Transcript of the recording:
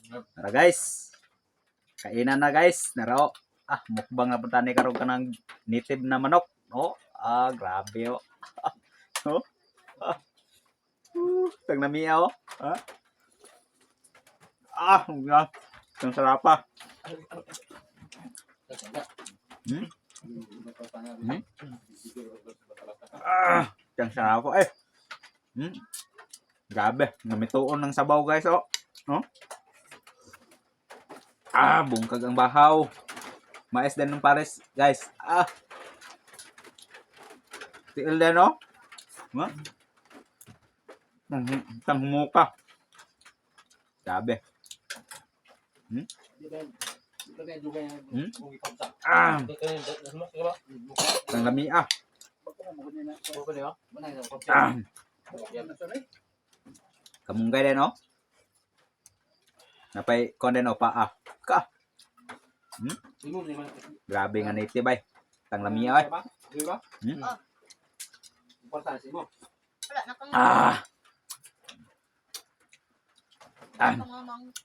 Tara guys. Kainan na guys. Naro. Mukbang na punta ni karon kanang native na manok. Grabe oh. Oh. Tang namiya oh. Ang sarap pa. Ang sarap po eh. Grabe, namituon ng sabaw guys oh. Bungkag ang bahaw. Mais din ng pares guys. Tiil din oh. Tang humuka. Grabe. Tang lami Kamunggay din oh. Napay kon din oh paa. Grabe nga native ay. Tang lami ay.